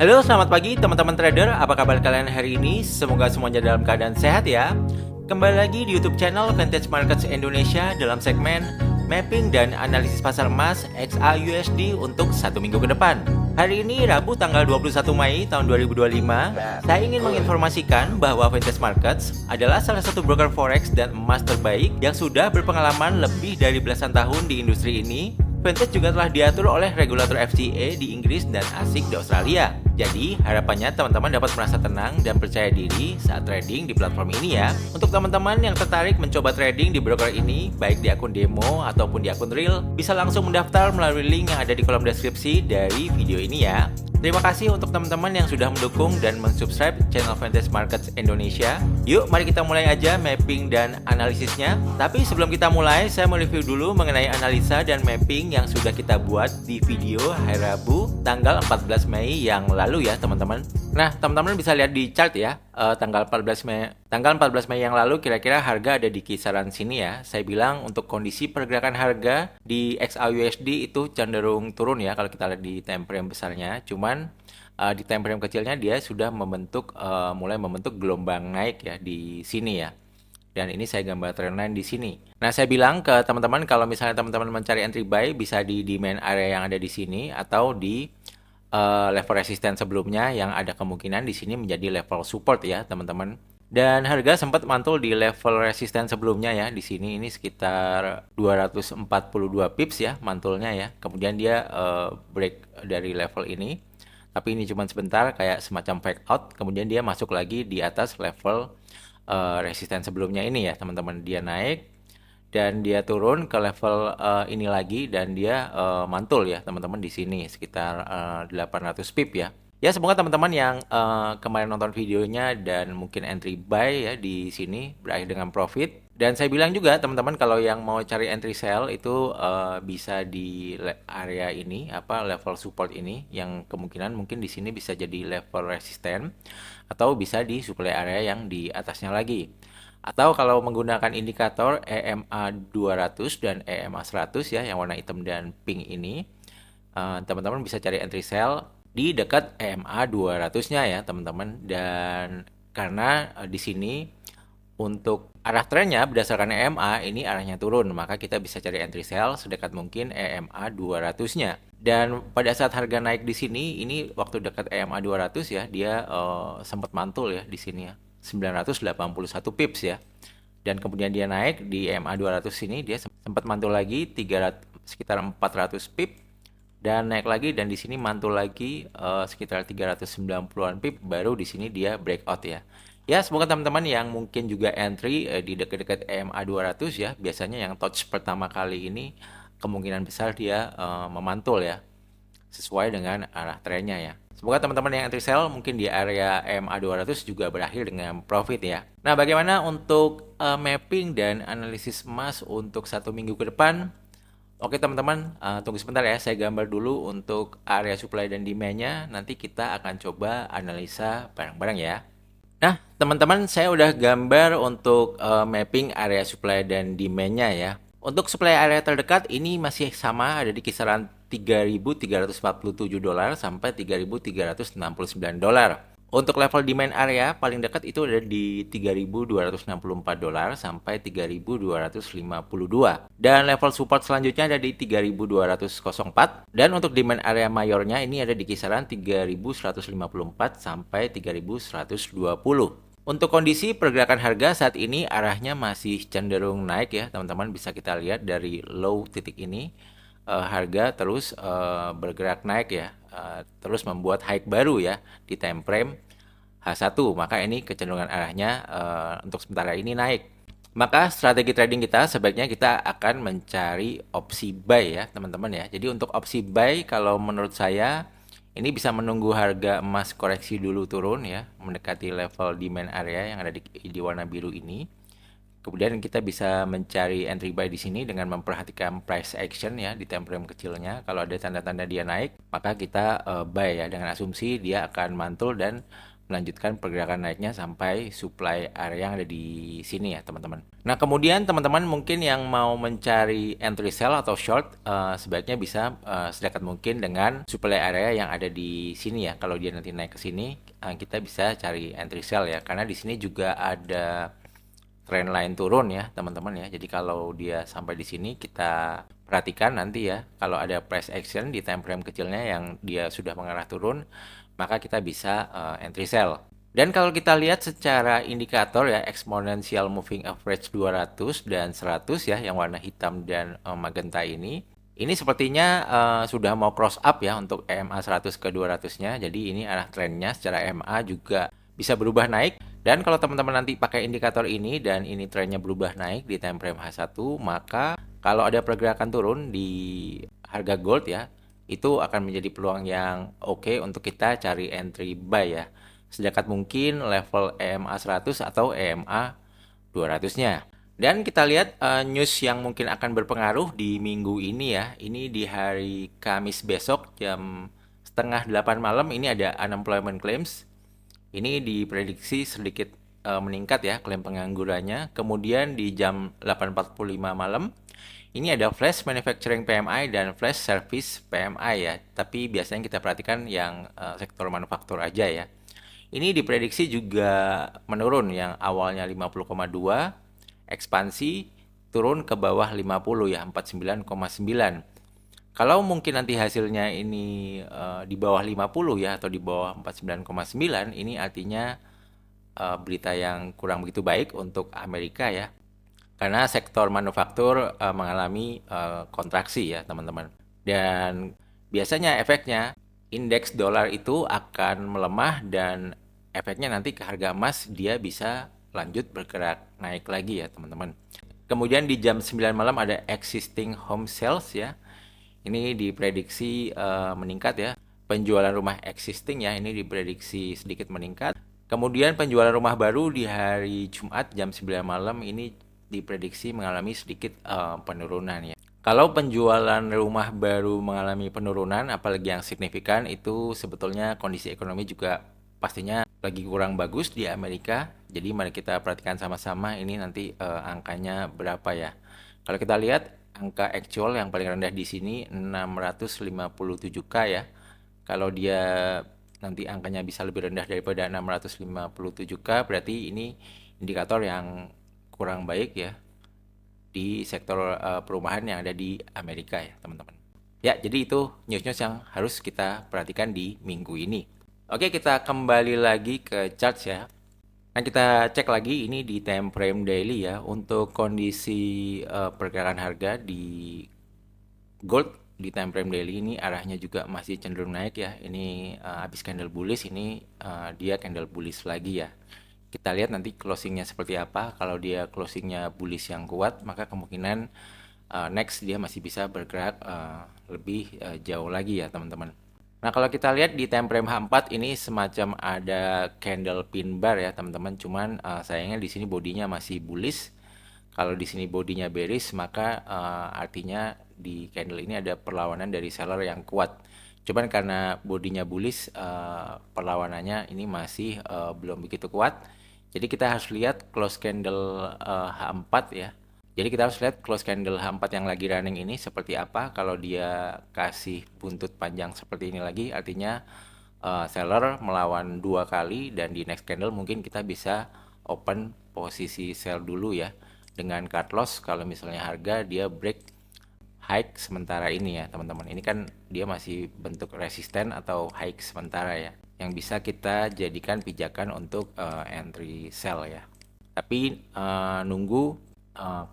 Halo, selamat pagi teman-teman trader. Apa kabar kalian hari ini? Semoga semuanya dalam keadaan sehat ya. Kembali lagi di YouTube channel Vantage Markets Indonesia dalam segmen Mapping dan Analisis Pasar Emas XAUSD untuk satu minggu ke depan. Hari ini Rabu tanggal 21 Mei tahun 2025. Saya ingin menginformasikan bahwa Vantage Markets adalah salah satu broker forex dan emas terbaik yang sudah berpengalaman lebih dari belasan tahun di industri ini. Vantage juga telah diatur oleh regulator FCA di Inggris dan ASIC di Australia. Jadi, harapannya teman-teman dapat merasa tenang dan percaya diri saat trading di platform ini ya. Untuk teman-teman yang tertarik mencoba trading di broker ini, baik di akun demo ataupun di akun real, bisa langsung mendaftar melalui link yang ada di kolom deskripsi dari video ini ya. Terima kasih untuk teman-teman yang sudah mendukung dan mensubscribe channel Vantage Markets Indonesia. Yuk, mari kita mulai aja mapping dan analisisnya. Tapi sebelum kita mulai, saya mau review dulu mengenai analisa dan mapping yang sudah kita buat di video hari Rabu tanggal 14 Mei yang lalu ya teman-teman. Nah, teman-teman bisa lihat di chart ya, tanggal 14 Mei yang lalu kira-kira harga ada di kisaran sini ya. Saya bilang untuk kondisi pergerakan harga di XAUSD itu cenderung turun ya kalau kita lihat di time frame besarnya. Cuman di time frame kecilnya dia sudah mulai membentuk gelombang naik ya di sini ya. Dan ini saya gambar trendline di sini. Nah, saya bilang ke teman-teman kalau misalnya teman-teman mencari entry buy bisa di demand area yang ada di sini atau di level resisten sebelumnya yang ada kemungkinan di sini menjadi level support ya, teman-teman. Dan harga sempat mantul di level resisten sebelumnya ya, di sini ini sekitar 242 pips ya mantulnya ya. Kemudian dia break dari level ini. Tapi ini cuma sebentar kayak semacam fake out, kemudian dia masuk lagi di atas level resisten sebelumnya ini ya, teman-teman. Dia naik dan dia turun ke level ini lagi dan dia mantul ya teman-teman di sini sekitar 800 pip ya. Ya, semoga teman-teman yang kemarin nonton videonya dan mungkin entry buy ya di sini berakhir dengan profit. Dan saya bilang juga teman-teman kalau yang mau cari entry sell itu bisa di area ini level support ini yang kemungkinan mungkin di sini bisa jadi level resisten atau bisa di supply area yang di atasnya lagi. Atau kalau menggunakan indikator EMA 200 dan EMA 100 ya, yang warna hitam dan pink ini, teman-teman bisa cari entry sell di dekat EMA 200-nya ya, teman-teman. Dan karena di sini untuk arah trennya berdasarkan EMA ini arahnya turun, maka kita bisa cari entry sell sedekat mungkin EMA 200-nya. Dan pada saat harga naik di sini, ini waktu dekat EMA 200 ya, dia sempat mantul ya di sini ya. 981 pips ya. Dan kemudian dia naik di EMA 200 sini dia sempat mantul lagi sekitar 400 pip dan naik lagi dan di sini mantul lagi sekitar 390-an pip baru di sini dia breakout ya. Ya, semoga teman-teman yang mungkin juga entry di dekat-dekat EMA 200 ya, biasanya yang touch pertama kali ini kemungkinan besar dia memantul ya sesuai dengan arah trennya ya. Semoga teman-teman yang entry sell mungkin di area EMA 200 juga berakhir dengan profit ya. Nah, bagaimana untuk mapping dan analisis emas untuk satu minggu ke depan? Oke teman-teman, tunggu sebentar ya, saya gambar dulu untuk area supply dan demand-nya. Nanti kita akan coba analisa bareng-bareng ya. Nah, teman-teman, saya udah gambar untuk mapping area supply dan demand-nya ya. Untuk supply area terdekat ini masih sama, ada di kisaran $3.347 sampai $3.369. Untuk level demand area paling dekat itu ada di $3.264 sampai $3.252. Dan level support selanjutnya ada di $3.204. Dan untuk demand area mayornya ini ada di kisaran $3.154 sampai $3.120. Untuk kondisi pergerakan harga saat ini arahnya masih cenderung naik ya teman-teman, bisa kita lihat dari low titik ini harga terus bergerak naik ya, terus membuat high baru ya di time frame H1, maka ini kecenderungan arahnya untuk sementara ini naik. Maka strategi trading kita sebaiknya kita akan mencari opsi buy ya teman-teman ya. Jadi untuk opsi buy kalau menurut saya ini bisa menunggu harga emas koreksi dulu turun ya, mendekati level demand area yang ada di warna biru ini. Kemudian kita bisa mencari entry buy di sini dengan memperhatikan price action ya di time frame kecilnya. Kalau ada tanda-tanda dia naik, maka kita buy ya dengan asumsi dia akan mantul dan melanjutkan pergerakan naiknya sampai supply area yang ada di sini ya teman-teman. Nah kemudian teman-teman mungkin yang mau mencari entry sell atau short sebaiknya bisa sedekat mungkin dengan supply area yang ada di sini ya. Kalau dia nanti naik ke sini kita bisa cari entry sell ya, karena di sini juga ada trend line turun ya teman-teman ya. Jadi kalau dia sampai di sini kita perhatikan nanti ya, kalau ada price action di time frame kecilnya yang dia sudah mengarah turun, maka kita bisa entry sell. Dan kalau kita lihat secara indikator ya, exponential moving average 200 dan 100 ya, yang warna hitam dan magenta ini sepertinya sudah mau cross up ya untuk EMA 100 ke 200-nya. Jadi ini arah trennya secara EMA juga bisa berubah naik. Dan kalau teman-teman nanti pakai indikator ini dan ini trennya berubah naik di time frame H1, maka kalau ada pergerakan turun di harga gold ya, itu akan menjadi peluang yang oke untuk kita cari entry buy ya. Sedekat mungkin level EMA 100 atau EMA 200-nya. Dan kita lihat news yang mungkin akan berpengaruh di minggu ini ya. Ini di hari Kamis besok jam setengah 8 malam ini ada unemployment claims. Ini diprediksi sedikit meningkat ya klaim penganggurannya. Kemudian di jam 8.45 malam ini ada flash manufacturing PMI dan flash service PMI ya. Tapi biasanya kita perhatikan yang sektor manufaktur aja ya. Ini diprediksi juga menurun, yang awalnya 50,2 ekspansi turun ke bawah 50 ya, 49,9. Kalau mungkin nanti hasilnya ini di bawah 50 ya atau di bawah 49,9, ini artinya berita yang kurang begitu baik untuk Amerika ya. Karena sektor manufaktur mengalami kontraksi ya, teman-teman. Dan biasanya efeknya indeks dolar itu akan melemah dan efeknya nanti ke harga emas dia bisa lanjut bergerak naik lagi ya, teman-teman. Kemudian di jam 9 malam ada existing home sales ya. Ini diprediksi meningkat ya. Penjualan rumah existing ya, ini diprediksi sedikit meningkat. Kemudian penjualan rumah baru di hari Jumat jam 9 malam ini diprediksi mengalami sedikit penurunan ya. Kalau penjualan rumah baru mengalami penurunan, apalagi yang signifikan, itu sebetulnya kondisi ekonomi juga pastinya lagi kurang bagus di Amerika. Jadi mari kita perhatikan sama-sama ini nanti angkanya berapa ya. Kalau kita lihat angka actual yang paling rendah di sini 657K ya. Kalau dia nanti angkanya bisa lebih rendah daripada 657K, berarti ini indikator yang kurang baik ya di sektor perumahan yang ada di Amerika ya, teman-teman. Ya, jadi itu news-news yang harus kita perhatikan di minggu ini. Oke, kita kembali lagi ke chart ya. Nah, kita cek lagi ini di time frame daily ya, untuk kondisi pergerakan harga di gold di time frame daily ini arahnya juga masih cenderung naik ya. Ini habis candle bullish, ini dia candle bullish lagi ya. Kita lihat nanti closingnya seperti apa. Kalau dia closingnya bullish yang kuat, maka kemungkinan next dia masih bisa bergerak lebih jauh lagi ya, teman-teman. Nah, kalau kita lihat di time frame H4 ini semacam ada candle pin bar ya, teman-teman. Cuman sayangnya di sini bodinya masih bullish. Kalau di sini bodinya bearish, maka artinya di candle ini ada perlawanan dari seller yang kuat. Cuman karena bodinya bullish, perlawanannya ini masih belum begitu kuat. Jadi kita harus lihat close candle H4 ya. Jadi kita harus lihat close candle H4 yang lagi running ini seperti apa. Kalau dia kasih buntut panjang seperti ini lagi, artinya seller melawan 2 kali, dan di next candle mungkin kita bisa open posisi sell dulu ya, dengan cut loss kalau misalnya harga dia break high sementara ini ya, teman-teman. Ini kan dia masih bentuk resisten atau high sementara ya, yang bisa kita jadikan pijakan untuk entry sell ya. Tapi nunggu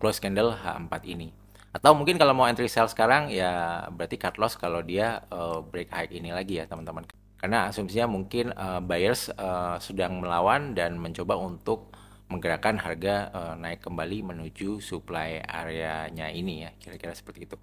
close candle H4 ini. Atau mungkin kalau mau entry sell sekarang ya berarti cut loss kalau dia break high ini lagi ya, teman-teman. Karena asumsinya mungkin buyers sedang melawan dan mencoba untuk menggerakkan harga naik kembali menuju supply areanya ini ya, kira-kira seperti itu.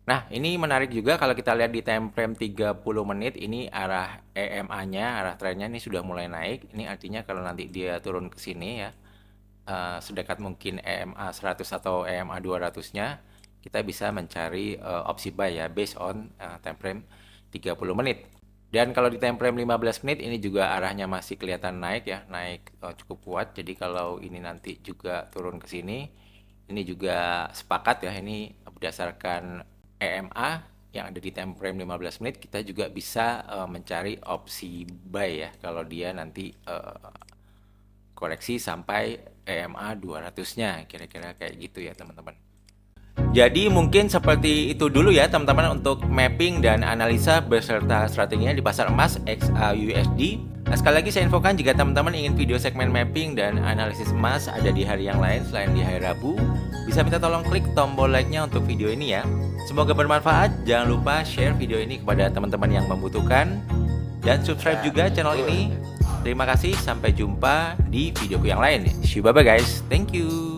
Nah, ini menarik juga kalau kita lihat di time frame 30 menit, ini arah EMA-nya, arah trennya ini sudah mulai naik. Ini artinya kalau nanti dia turun ke sini ya, sedekat mungkin EMA 100 atau EMA 200-nya, kita bisa mencari opsi buy ya based on time frame 30 menit. Dan kalau di time frame 15 menit ini juga arahnya masih kelihatan naik ya, naik cukup kuat. Jadi kalau ini nanti juga turun ke sini, ini juga sepakat ya, ini berdasarkan EMA yang ada di time frame 15 menit, kita juga bisa mencari opsi buy ya kalau dia nanti koreksi sampai EMA 200-nya, kira-kira kayak gitu ya teman-teman. Jadi mungkin seperti itu dulu ya teman-teman untuk mapping dan analisa beserta strateginya di pasar emas XAUSD. Nah, sekali lagi saya infokan jika teman-teman ingin video segmen mapping dan analisis emas ada di hari yang lain selain di hari Rabu, bisa minta tolong klik tombol like-nya untuk video ini ya. Semoga bermanfaat. Jangan lupa share video ini kepada teman-teman yang membutuhkan dan subscribe juga channel ini. Terima kasih, sampai jumpa di videoku yang lain. See you, bye bye guys. Thank you.